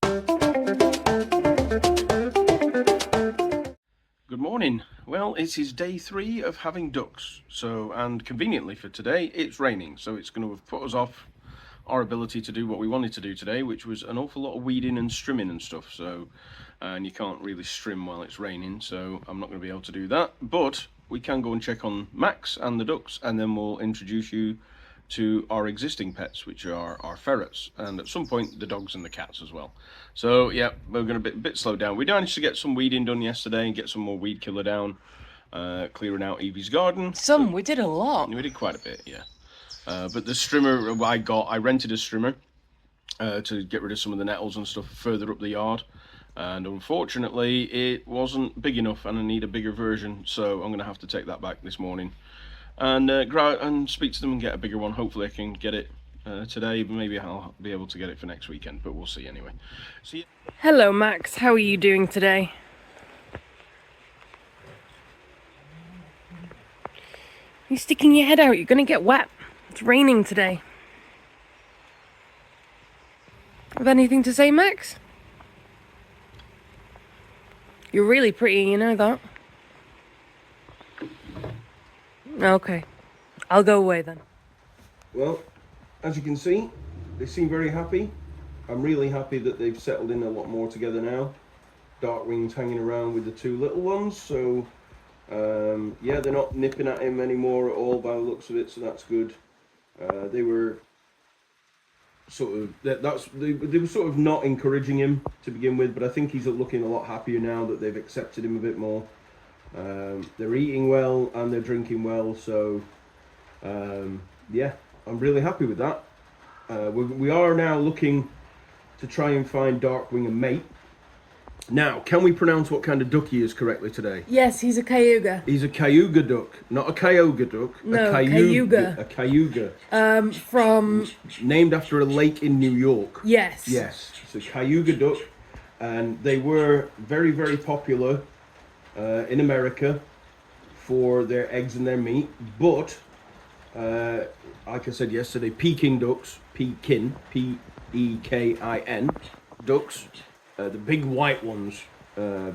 Good morning. Well, it is day 3 of having ducks. So, and conveniently for today, it's raining. So it's going to have put us off our ability to do what we wanted to do today, which was an awful lot of weeding and strimming and stuff. So, and you can't really strim while it's raining. So I'm not going to be able to do that. But we can go and check on Max and the ducks, and then we'll introduce you to our existing pets, which are our ferrets, and at some point the dogs and the cats as well. So yeah, we're going to bit slow down. We managed to get some weeding done yesterday and get some more weed killer down, clearing out Evie's garden. We did a lot. We did quite a bit, yeah. But the strimmer I rented a strimmer to get rid of some of the nettles and stuff further up the yard, and unfortunately it wasn't big enough and I need a bigger version, so I'm going to have to take that back this morning and go out and speak to them and get a bigger one. Hopefully I can get it today, but maybe I'll be able to get it for next weekend, but we'll see anyway. See. Hello Max, how are you doing today? You're sticking your head out, you're gonna get wet. It's raining today. Have anything to say, Max? You're really pretty, you know that? Okay, I'll go away then. Well, as you can see, they seem very happy. I'm really happy that they've settled in a lot more together now. Darkwing's hanging around with the 2 little ones, so yeah, they're not nipping at him anymore at all by the looks of it, so that's good. They were sort of they were sort of not encouraging him to begin with, but I think he's looking a lot happier now that they've accepted him a bit more. They're eating well and they're drinking well, so yeah, I'm really happy with that. We are now looking to try and find Darkwing a mate. Now, can we pronounce what kind of duck he is correctly today? Yes, he's a cayuga. He's a cayuga duck, not a Kyoga duck. No, a cayuga. A cayuga. From... Named after a lake in New York. Yes. Yes, it's a cayuga duck, and they were very, very popular in America for their eggs and their meat, but like I said yesterday, Peking ducks, Pekin, P-E-K-I-N, ducks, the big white ones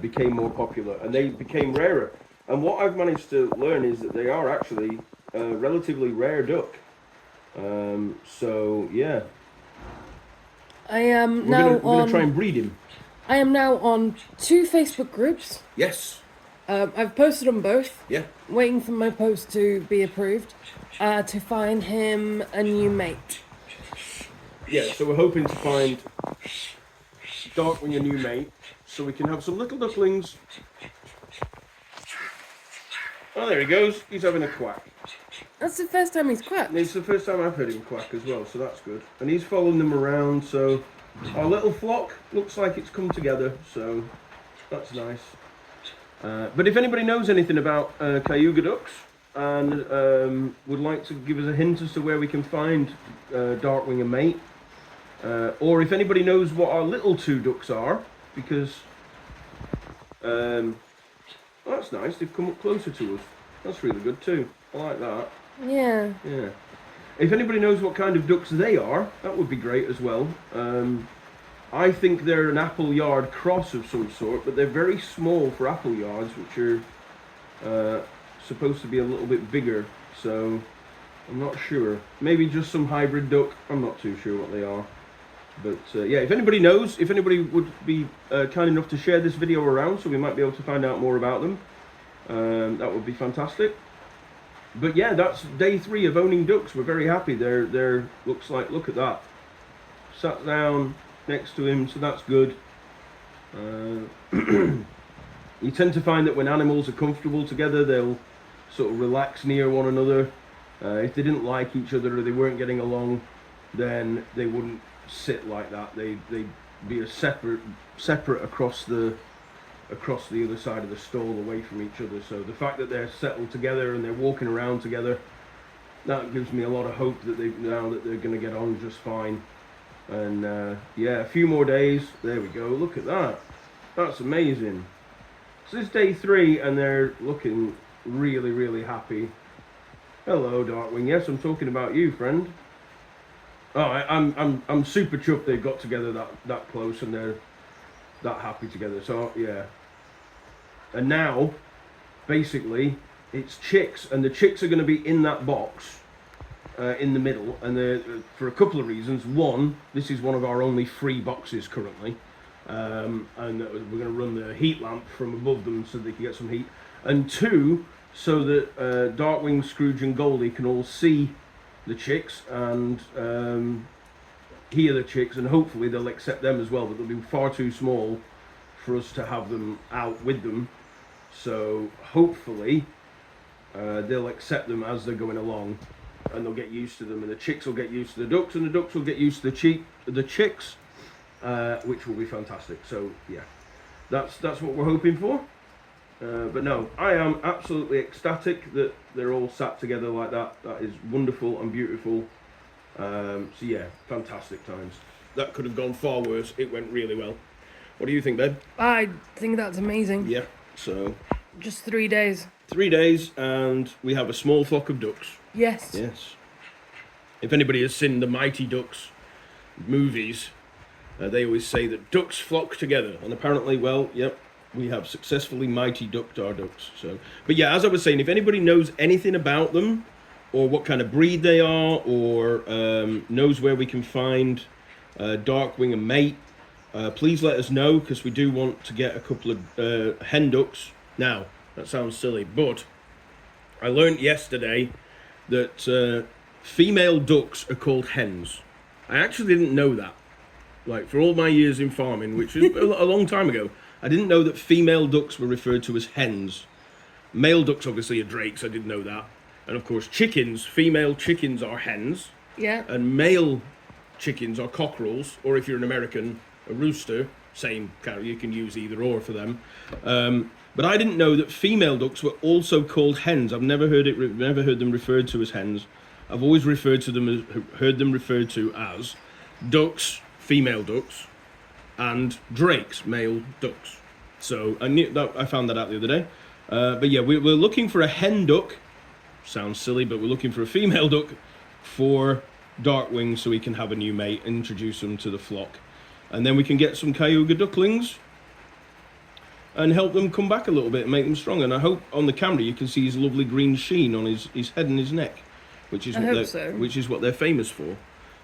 became more popular and they became rarer. And what I've managed to learn is that they are actually a relatively rare duck. So yeah, I am we're gonna try and breed him. I am now on 2 Facebook groups. Yes. I've posted on both. Yeah. Waiting for my post to be approved to find him a new mate. Yeah, so we're hoping to find Darkwing a new mate, so we can have some little ducklings. Oh, there he goes. He's having a quack. That's the first time he's quacked. And it's the first time I've heard him quack as well, so that's good. And he's following them around, so our little flock looks like it's come together, so that's nice. But if anybody knows anything about cayuga ducks and would like to give us a hint as to where we can find Darkwing a mate, or if anybody knows what our little 2 ducks are, because that's nice, they've come up closer to us. That's really good too. I like that. Yeah. Yeah. If anybody knows what kind of ducks they are, that would be great as well. I think they're an apple yard cross of some sort, but they're very small for apple yards, which are supposed to be a little bit bigger, so I'm not sure. Maybe just some hybrid duck, I'm not too sure what they are. But yeah, if anybody knows, if anybody would be kind enough to share this video around so we might be able to find out more about them, that would be fantastic. But yeah, that's day 3 of owning ducks. We're very happy. They're looks like, look at that. Sat down next to him, so that's good. You tend to find that when animals are comfortable together, they'll sort of relax near one another. If they didn't like each other or they weren't getting along, then they wouldn't sit like that. They'd be a separate across the other side of the stall, away from each other. So the fact that they're settled together and they're walking around together, that gives me a lot of hope that they're going to get on just fine. And yeah, a few more days. There we go. Look at that. That's amazing. So this is day 3 and they're looking really, really happy. Hello, Darkwing. Yes, I'm talking about you, friend. Oh, I'm super chuffed they've got together that close and they're that happy together. So yeah. And now, basically, it's chicks, and the chicks are going to be in that box in the middle, and they're for a couple of reasons. One, this is one of our only free boxes currently, and we're going to run the heat lamp from above them so they can get some heat. And two, so that Darkwing, Scrooge, and Goldie can all see the chicks and hear the chicks, and hopefully they'll accept them as well. But they'll be far too small for us to have them out with them. So hopefully they'll accept them as they're going along, and they'll get used to them, and the chicks will get used to the ducks, and the ducks will get used to the chicks, which will be fantastic. So yeah, that's what we're hoping for. But no, I am absolutely ecstatic that they're all sat together like that. That is wonderful and beautiful. So yeah, fantastic times. That could have gone far worse. It went really well. What do you think, babe? I think that's amazing. Yeah. So, Just 3 days. 3 days, and we have a small flock of ducks. Yes. Yes. If anybody has seen the Mighty Ducks movies, they always say that ducks flock together, and apparently, well, yep, we have successfully mighty ducked our ducks. So, but yeah, as I was saying, if anybody knows anything about them, or what kind of breed they are, or knows where we can find Darkwing and mate, please let us know, because we do want to get a couple of hen ducks. Now, that sounds silly, but I learned yesterday that female ducks are called hens. I actually didn't know that. Like, for all my years in farming, which is a long time ago, I didn't know that female ducks were referred to as hens. Male ducks obviously are drakes, I didn't know that. And of course chickens, female chickens are hens. Yeah. And male chickens are cockerels, or if you're an American, a rooster. Same kind of, you can use either or for them. But I didn't know that female ducks were also called hens. I've never heard them referred to as hens. I've always heard them referred to as ducks, female ducks, and drakes, male ducks. So I found that out the other day. But yeah, we're looking for a hen duck. Sounds silly, but we're looking for a female duck for Darkwing, so we can have a new mate, introduce them to the flock, and then we can get some Cayuga ducklings and help them come back a little bit and make them strong. And I hope on the camera you can see his lovely green sheen on his head and his neck, which is what they're famous for.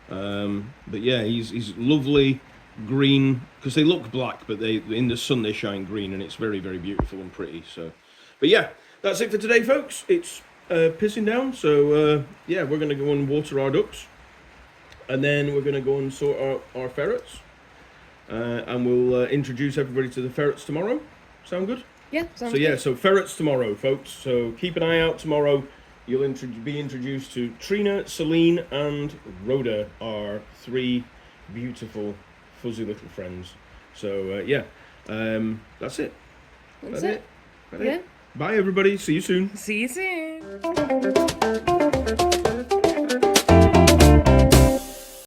But yeah, he's lovely green, because they look black, but in the sun they shine green, and it's very, very beautiful and pretty. So, but yeah, that's it for today, folks. It's pissing down, so yeah, we're going to go and water our ducks, and then we're going to go and sort our ferrets, and we'll introduce everybody to the ferrets tomorrow. Sound good? Yeah, sounds good. So yeah, good. so ferrets tomorrow, folks. So keep an eye out tomorrow. You'll be introduced to Trina, Celine, and Rhoda, our 3 beautiful, fuzzy little friends. So yeah, that's it. That's it. Bye, everybody. See you soon. See you soon.